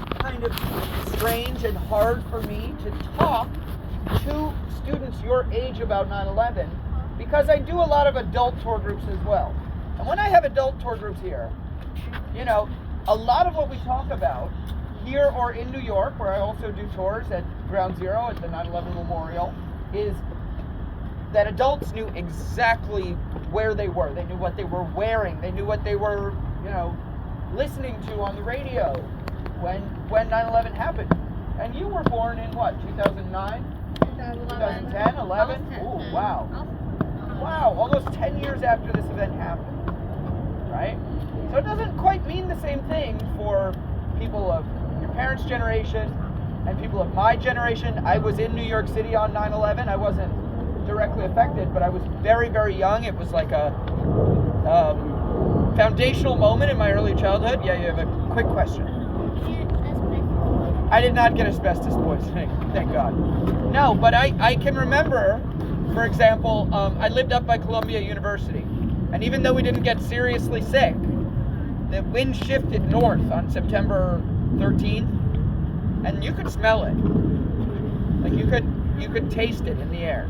kind of strange and hard for me to talk to students your age about 9/11 because I do a lot of adult tour groups as well. And when I have adult tour groups here, you know, a lot of what we talk about here or in New York, where I also do tours at Ground Zero at the 9/11 Memorial, is that adults knew exactly where they were. They knew what they were wearing. They knew what they were, you know, listening to on the radio when 9/11 happened. And you were born in what, 2009? 2010, 11? Ooh, wow. Wow, almost 10 years after this event happened, right? So it doesn't quite mean the same thing for people of your parents' generation and people of my generation. I was in New York City on 9/11. I wasn't directly affected, but I was very, very young. It was like a foundational moment in my early childhood. Yeah, you have a quick question. I did not get asbestos poisoning, thank God. No, but I can remember, for example, I lived up by Columbia University, and even though we didn't get seriously sick, the wind shifted north on September 13th, and you could smell it. Like you could taste it in the air.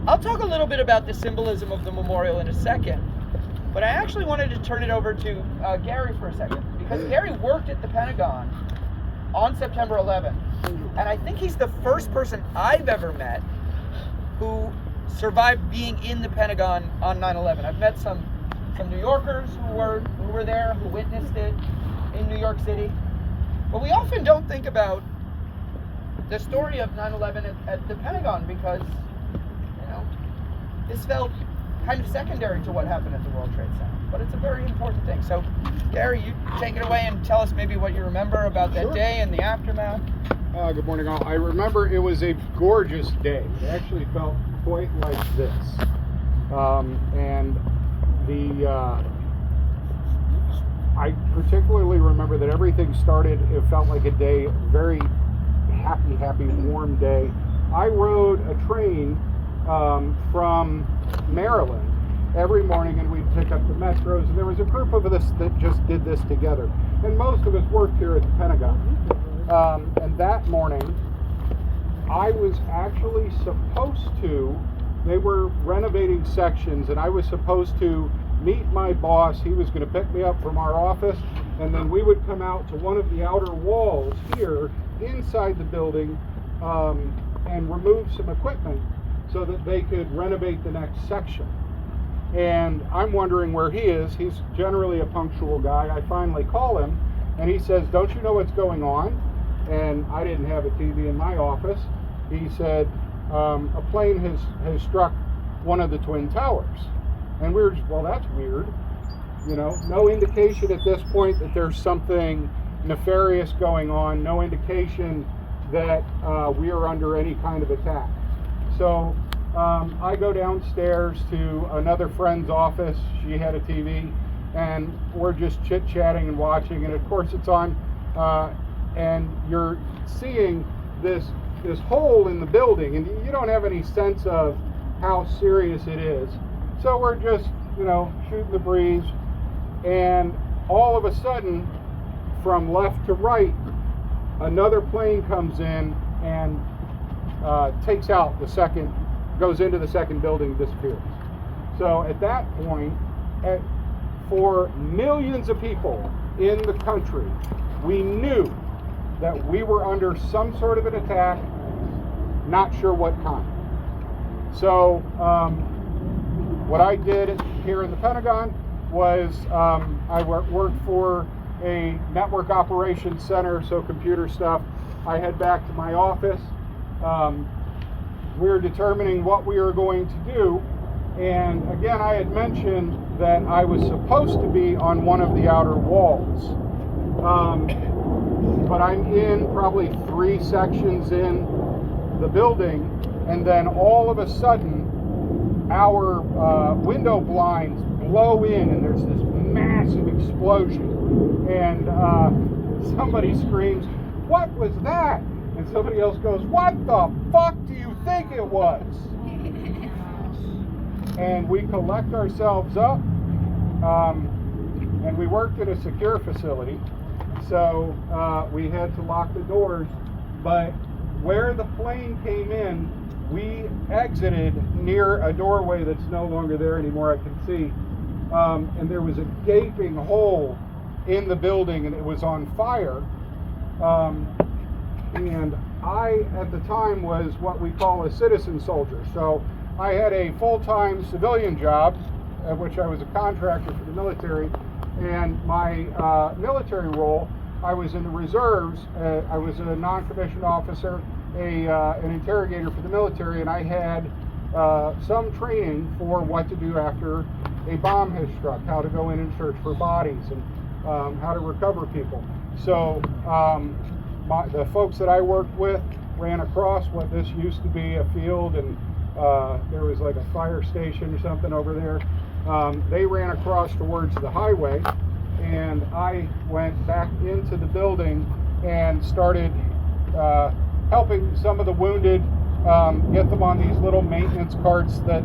I'll talk a little bit about the symbolism of the memorial in a second, but I actually wanted to turn it over to Gary for a second, because Gary worked at the Pentagon on September 11th, and I think he's the first person I've ever met who survived being in the Pentagon on 9/11. I've met some New Yorkers who were there, who witnessed it in New York City, but we often don't think about the story of 9/11 at the Pentagon because, you know, this felt kind of secondary to what happened at the World Trade Center, but it's a very important thing. So, Gary, you take it away and tell us maybe what you remember about that day and the aftermath. Good morning, all. I remember it was a gorgeous day. It actually felt quite like this, and I particularly remember that everything started. It felt like a day, very happy, warm day. I rode a train from Maryland every morning, and we'd pick up the metros, and there was a group of us that just did this together, and most of us worked here at the Pentagon. And that morning I was actually supposed to, they were renovating sections, and I was supposed to meet my boss. He was going to pick me up from our office, and then we would come out to one of the outer walls here inside the building and remove some equipment so that they could renovate the next section. And I'm wondering where he is. He's generally a punctual guy. I finally call him, and he says, "Don't you know what's going on?" And I didn't have a TV in my office. He said, a plane has struck one of the Twin Towers. And we were just, well, that's weird. You know, no indication at this point that there's something nefarious going on, no indication that we are under any kind of attack. So I go downstairs to another friend's office. She had a TV, and we're just chit-chatting and watching, and of course it's on, and you're seeing this hole in the building, and you don't have any sense of how serious it is. So we're just, you know, shooting the breeze, and all of a sudden, from left to right, another plane comes in and takes out the second, goes into the second building, disappears. So at that point, for millions of people in the country, we knew that we were under some sort of an attack, not sure what kind. So what I did here in the Pentagon was I worked for a network operations center, so computer stuff. I head back to my office. We're determining what we are going to do. And again, I had mentioned that I was supposed to be on one of the outer walls. But I'm in probably 3 sections in the building, and then all of a sudden our window blinds blow in, and there's this massive explosion, and somebody screams, "What was that?" And somebody else goes, "What the fuck do you think it was?" And we collect ourselves up, and and we worked in a secure facility, so we had to lock the doors. But where the plane came in, we exited near a doorway that's no longer there anymore, I can see. And there was a gaping hole in the building, and it was on fire. And I, at the time, was what we call a citizen soldier. So I had a full-time civilian job, which I was a contractor for the military. And my military role, I was in the reserves. I was a non-commissioned officer, an interrogator for the military, and I had some training for what to do after a bomb has struck, how to go in and search for bodies, and how to recover people. So the folks that I worked with ran across what this used to be a field, and there was like a fire station or something over there. They ran across towards the highway, and I went back into the building and started helping some of the wounded, get them on these little maintenance carts that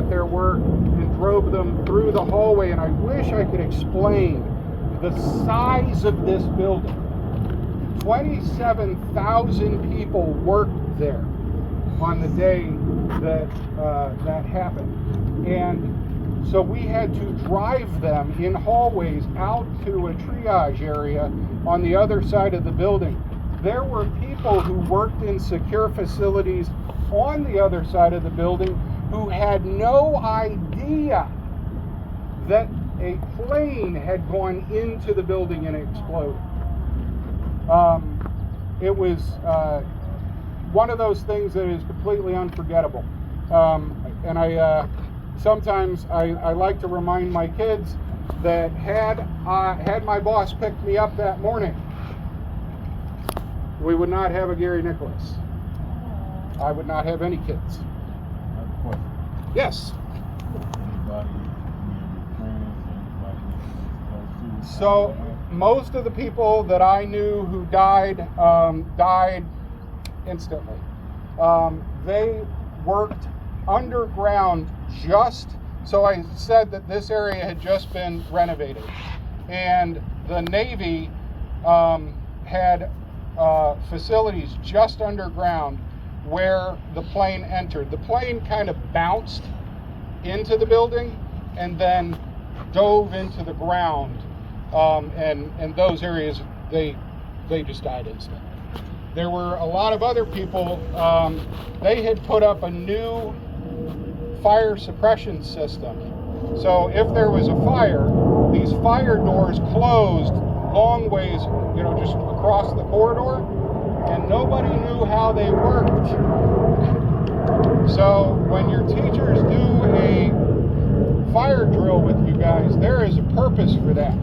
there were, and drove them through the hallway. And I wish I could explain the size of this building. 27,000 people worked there on the day that that happened. And so we had to drive them in hallways out to a triage area on the other side of the building. There were people who worked in secure facilities on the other side of the building who had no idea that a plane had gone into the building and exploded. It was one of those things that is completely unforgettable. And sometimes I like to remind my kids that had my boss picked me up that morning, we would not have a Gary Nicholas. I would not have any kids. I have a question. Yes. Anybody, anybody close to? So most of the people that I knew who died died instantly. They worked underground so I said that this area had just been renovated, and the Navy had facilities just underground where the plane entered. The plane kind of bounced into the building and then dove into the ground, and those areas they just died instantly. There were a lot of other people. They had put up a new fire suppression system. So if there was a fire, these fire doors closed long ways, just across the corridor, and nobody knew how they worked. So when your teachers do a fire drill with you guys, there is a purpose for that.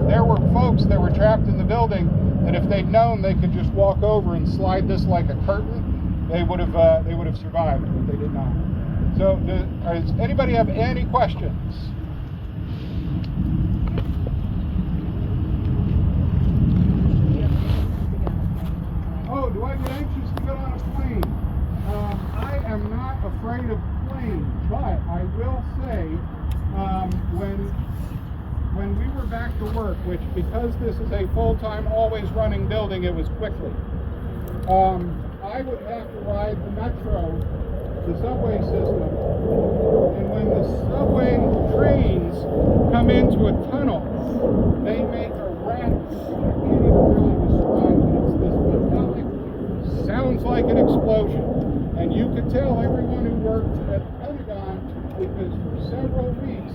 There were folks that were trapped in the building that if they'd known they could just walk over and slide this like a curtain, they would have survived, but they did not. So does anybody have any questions? Oh, do I get anxious to get on a plane? I am not afraid of planes, but I will say when we were back to work, which because this is a full-time, always running building, it was quickly. I would have to ride the metro, the subway system, and when the subway trains come into a tunnel, they make a racket. I can't even really describe it. It's this metallic, sounds like an explosion. And you could tell everyone who worked at the Pentagon, because for several weeks,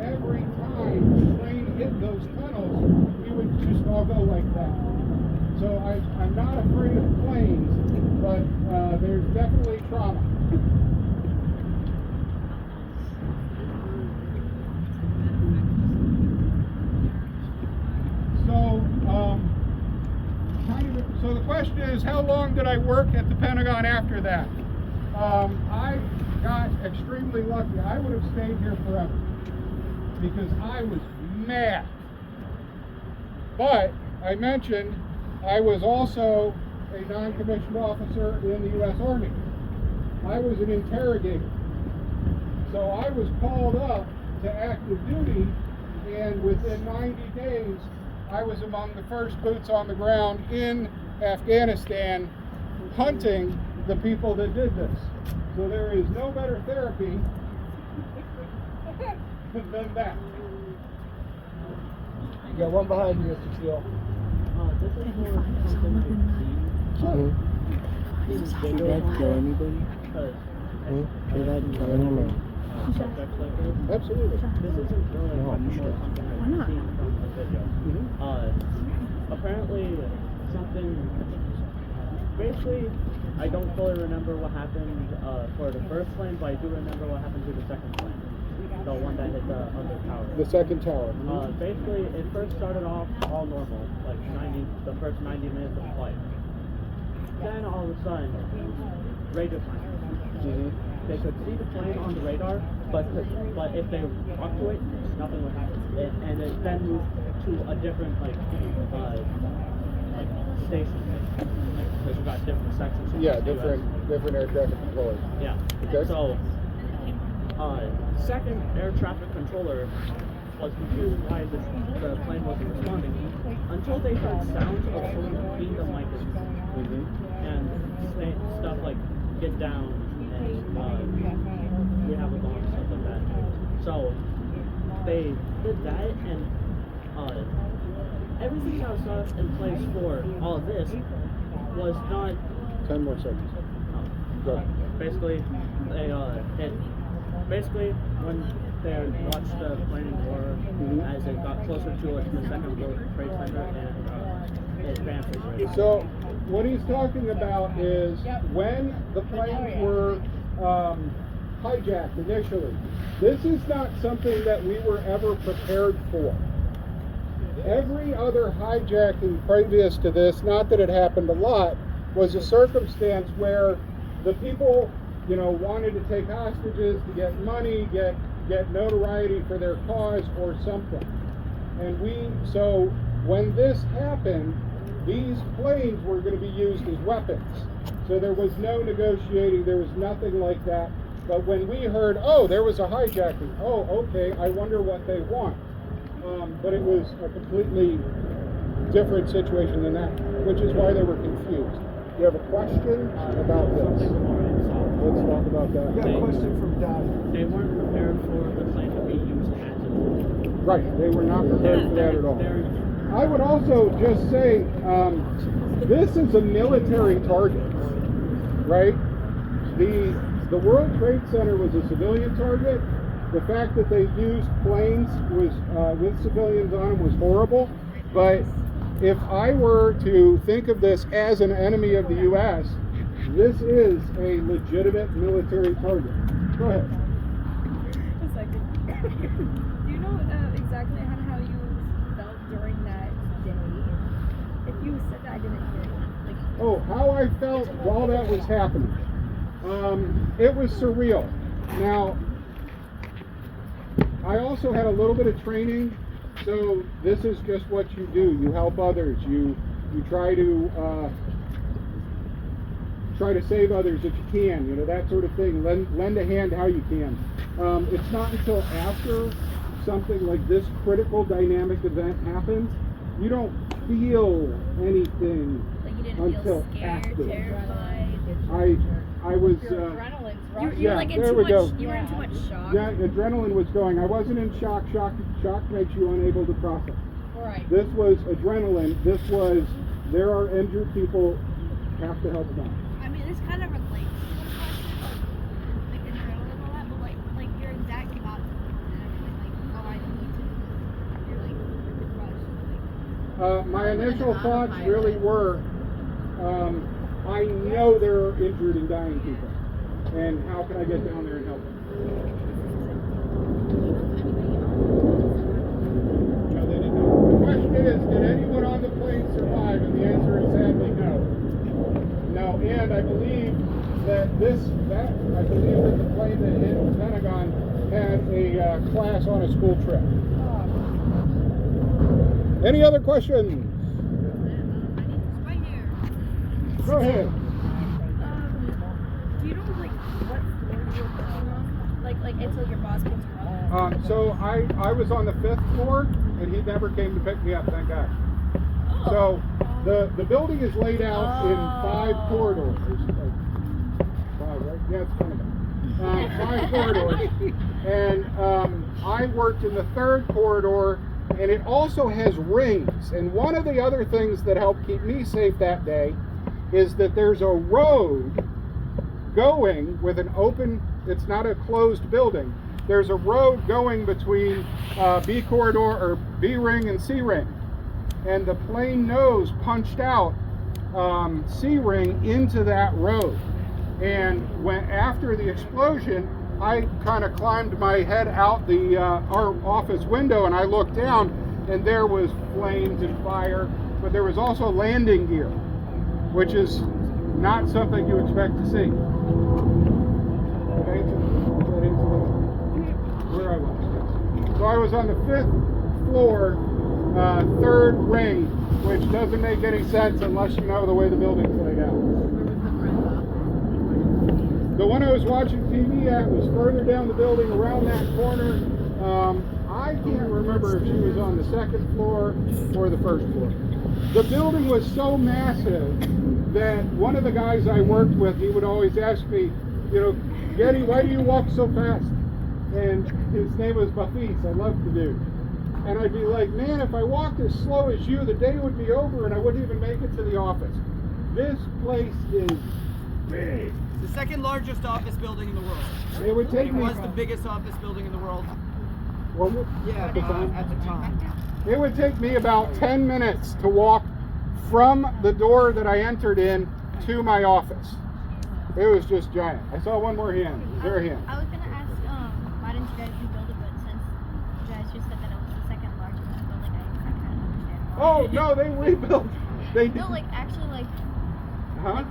every time the train hit those tunnels, we would just all go like that. So I'm not afraid of planes, but there's definitely trauma. So the question is, how long did I work at the Pentagon after that? I got extremely lucky. I would have stayed here forever because I was mad. But I mentioned I was also a non-commissioned officer in the U.S. Army. I was an interrogator. So I was called up to active duty, and within 90 days, I was among the first boots on the ground in Afghanistan hunting the people that did this. So there is no better therapy than that. You got one behind you, Mr. Steele. This is more something to see. Did that kill anybody? Because Did that kill anybody? subjects like this, Absolutely. this isn't really much more something I've seen from the video. Apparently, something. Basically, I don't fully remember what happened for the first plane, but I do remember what happened to the second plane. The one that hit the other tower. The second tower. Basically, it first started off all normal, like the first 90 minutes of flight. Then all of a sudden, radar sign. They could see the plane on the radar, but if they walked to it, nothing would happen. And it then moved to a different station. Because you got different sections. Yeah, across the US. different air traffic controllers. Yeah. Okay. So, second air traffic controller was confused why the plane wasn't responding until they heard sounds of someone being the mic and stuff like get down and we have a bomb, stuff like that. So they did that, and everything that was set in place for all of this was not 10 more seconds. Go. basically basically when they watched the plane roar as it got closer to the second World Trade Center and it advanced. So, what he's talking about is when the planes were hijacked initially. This is not something that we were ever prepared for. Every other hijacking previous to this, not that it happened a lot, was a circumstance where the people, wanted to take hostages to get money, get notoriety for their cause or something. And so when this happened, these planes were going to be used as weapons. So there was no negotiating, there was nothing like that. But when we heard, oh, there was a hijacking, oh, okay, I wonder what they want. But it was a completely different situation than that, which is why they were confused. You have a question about this? Let's talk about that. You got a question from Don. They weren't prepared for the plane to be used as a Right, they were not prepared for that at all. I would also just say, this is a military target, right? The World Trade Center was a civilian target. The fact that they used planes with civilians on them was horrible. But if I were to think of this as an enemy of the U.S., this is a legitimate military target. Go ahead. A second. Do you know exactly how you felt during that day? If you said that, I didn't hear it. Oh, how I felt while that was happening. It was surreal. Now, I also had a little bit of training, so this is just what you do. You help others. You try to save others if you can. That sort of thing. Lend a hand how you can. It's not until after something like this critical dynamic event happens, you don't feel anything Like you didn't until feel scared, after. terrified. I was. Adrenaline's Yeah, you're like in there too we much. go. You were in too much shock. Yeah, adrenaline was going. I wasn't in shock. Shock makes you unable to process. Right. This was adrenaline. This was, there are injured people, have to help them out. I mean, this kind of relates to the question of like adrenaline and all that, but like your exact thoughts and everything, like, oh, I need to, you're like rushed. My initial thoughts really were, I know there are injured and dying people, and how can I get down there and help them? No, they didn't know. The question is, did anyone on the plane survive? And the answer is sadly no. No, and I believe that the plane that hit the Pentagon had a class on a school trip. Any other questions? Right here. Go ahead. Do you know like what floor you were working on? Like until your boss picked you up? So I was on the 5th floor, and he never came to pick me up, thank God. So the building is laid out in 5 corridors. Five, right? Yeah, it's kind of 5 corridors. And I worked in the 3rd corridor, and it also has rings. And one of the other things that helped keep me safe that day is that there's a road going with an open, it's not a closed building. There's a road going between B corridor or B ring and C ring. And the plane nose punched out C ring into that road. And when after the explosion, I kind of climbed my head out our office window, and I looked down, and there was flames and fire, but there was also landing gear, which is not something you expect to see. Where I was. So I was on the 5th floor, 3rd ring, which doesn't make any sense unless you know the way the building's laid out. The one I was watching TV at was further down the building, around that corner. I can't remember if she was on the 2nd floor or the 1st floor. The building was so massive that one of the guys I worked with, he would always ask me, you know, Getty, why do you walk so fast? And his name was Bafis. I loved the dude. And I'd be like, man, if I walked as slow as you, the day would be over and I wouldn't even make it to the office. This place is big. It's the 2nd largest office building in the world. It would take It me. was the biggest office building in the world. Was it? Yeah, At the time? at the time. It would take me about 10 minutes to walk from the door that I entered in to my office. It was just giant. I saw one more hand. Is there a hand? I was gonna ask, why didn't you guys rebuild it? But since you guys just said that it was the 2nd largest building, I kind of understand. Oh, no, they rebuilt. They did. No, like actually, like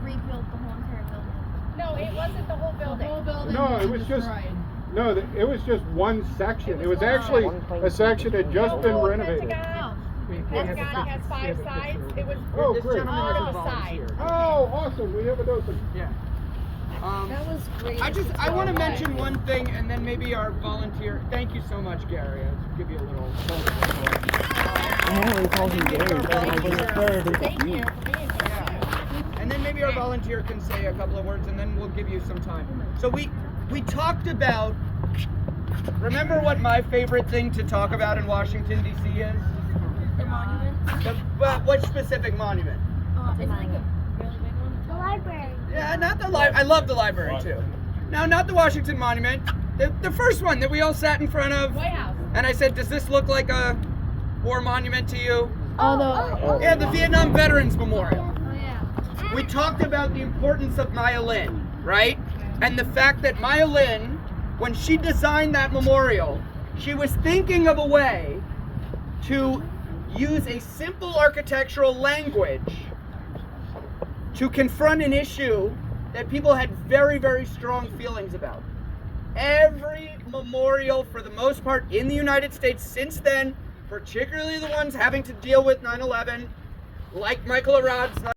rebuilt the whole entire building. No, it wasn't the whole building. The whole building. No, it was just. No, it was just one section. It was actually a section that had just been renovated. Pentagon has 5 sides. It was Oh, this great. gentleman was a side. Oh, awesome. We have it open. Yeah. That was great. I want to mention one thing, and then maybe our volunteer. Thank you so much, Gary. I'll give you a little. Yeah, we call him Gary. Thank you for being here. Yeah. And then maybe our volunteer can say a couple of words, and then we'll give you some time. So we talked about. Remember what my favorite thing to talk about in Washington D.C. is? The monument. What specific monument? It's like a really big one. The library. Yeah, not the library. I love the library too. No, not the Washington Monument. The first one that we all sat in front of. White House. And I said, does this look like a war monument to you? Oh, Yeah, the Vietnam Veterans Memorial. Oh yeah. We talked about the importance of Maya Lin, right? And the fact that Maya Lin, when she designed that memorial, she was thinking of a way to use a simple architectural language to confront an issue that people had very, very strong feelings about. Every memorial, for the most part, in the United States since then, particularly the ones having to deal with 9/11, like Michael Arad's